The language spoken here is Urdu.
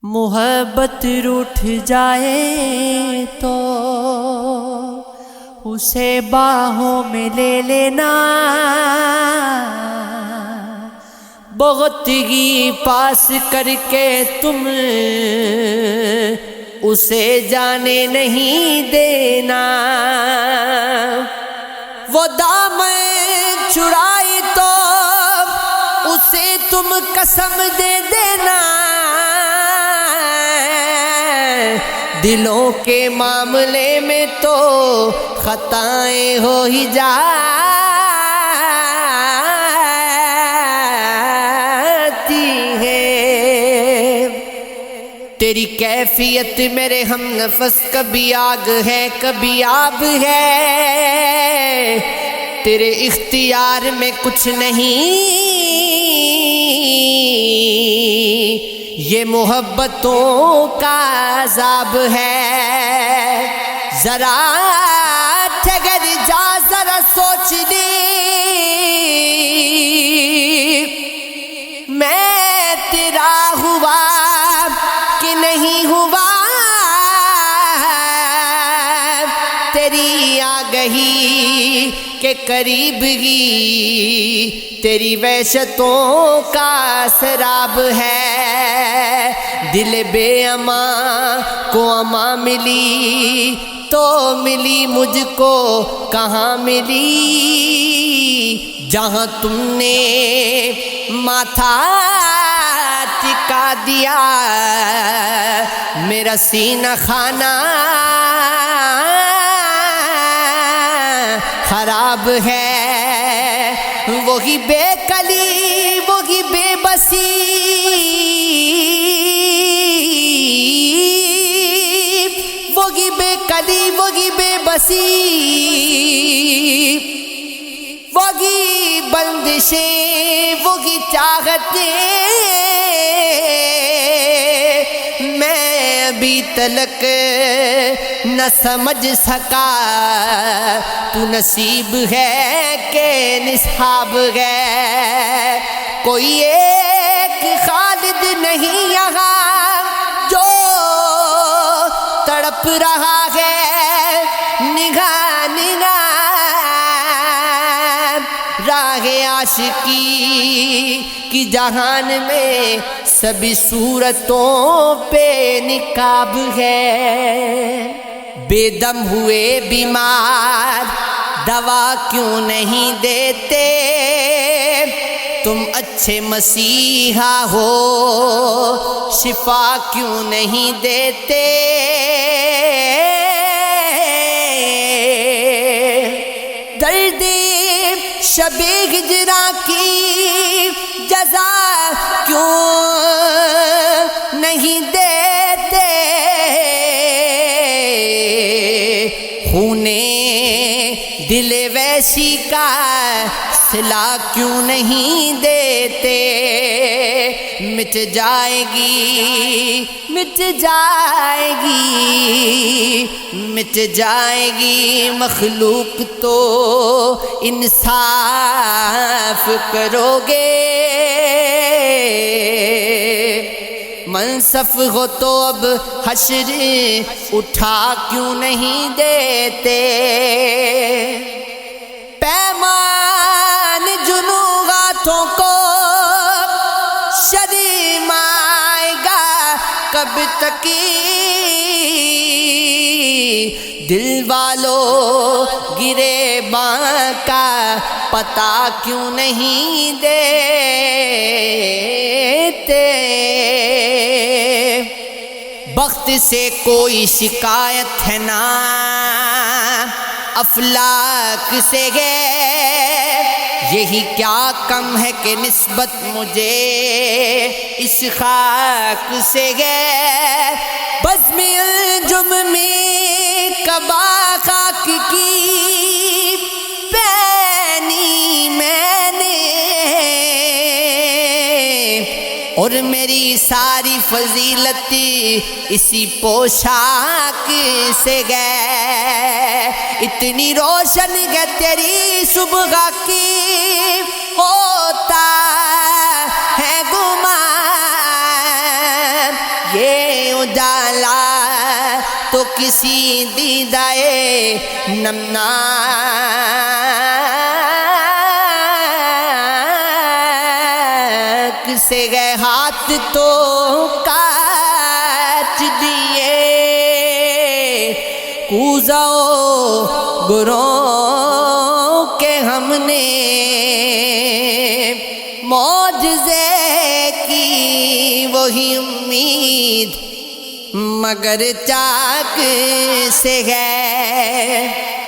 محبت روٹھ جائے تو اسے باہوں میں لے لینا، بہت ہی پاس کر کے تم اسے جانے نہیں دینا۔ وہ دامن چھڑائی تو اسے تم قسم دے دینا، دلوں کے معاملے میں تو خطائیں ہو ہی جاتی ہیں۔ تیری کیفیت میرے ہم نفس کبھی آگ ہے کبھی آب ہے، تیرے اختیار میں کچھ نہیں، یہ محبتوں کا عذاب ہے۔ ذرا ٹھہر جا ذرا سوچ لی، میں تیرا ہوا کہ نہیں ہوا، تیری آگہی کے قریب ہی تیری وحشتوں کا سراب ہے۔ دل بے امان کو امان ملی تو ملی، مجھ کو کہاں ملی؟ جہاں تم نے ماتھا ٹکا دیا میرا سینہ خانہ خراب ہے۔ وہی بے کلی وہی بے بسی، وہی بے کلی وہی بے بسی، وہی بندشیں وہی چاہتیں، میں ابھی تلک نہ سمجھ سکا تو نصیب ہے کہ نصحاب ہے۔ کوئی ایک خالد نہیں یہاں جو تڑپ رہا ہے نگاہ نگاہ، راہ عاشقی کی جہان میں سبھی صورتوں پہ نقاب ہے۔ بے دم ہوئے بیمار دوا کیوں نہیں دیتے، تم اچھے مسیحا ہو شفا کیوں نہیں دیتے؟ درد شب ہجراں کی جزا کیوں نہیں دیتے؟ خونے دل ویسی کا صلہ کیوں نہیں دیتے؟ مٹ جائے گی مٹ جائے گی مٹ جائے گی مخلوق تو انصاف کرو گے؟ منصف ہو تو اب حشر اٹھا کیوں نہیں دیتے؟ پیمان جنوں ہاتھوں کو شرم آئے گا کب تک؟ دل والوں گرے باں کا پتہ کیوں نہیں دیتے؟ بخت سے کوئی شکایت ہے نا افلاک سے گئے، یہی کیا کم ہے کہ نسبت مجھے اس خاک سے گئے۔ بزم انجم میں کبا خاک کی پہنی میں نے، اور میری ساری فضیلت اسی پوشاک سے گئے۔ اتنی روشن ہے تیری صبح کی ہوتا ہے گمان، یہ اجالا تو کسی دیدائے نمناک سے گئے ہاتھ تو کاٹ دیے کوزاؤ گروں کے ہم نے معجزے کی وہی امید مگر چاک سے ہے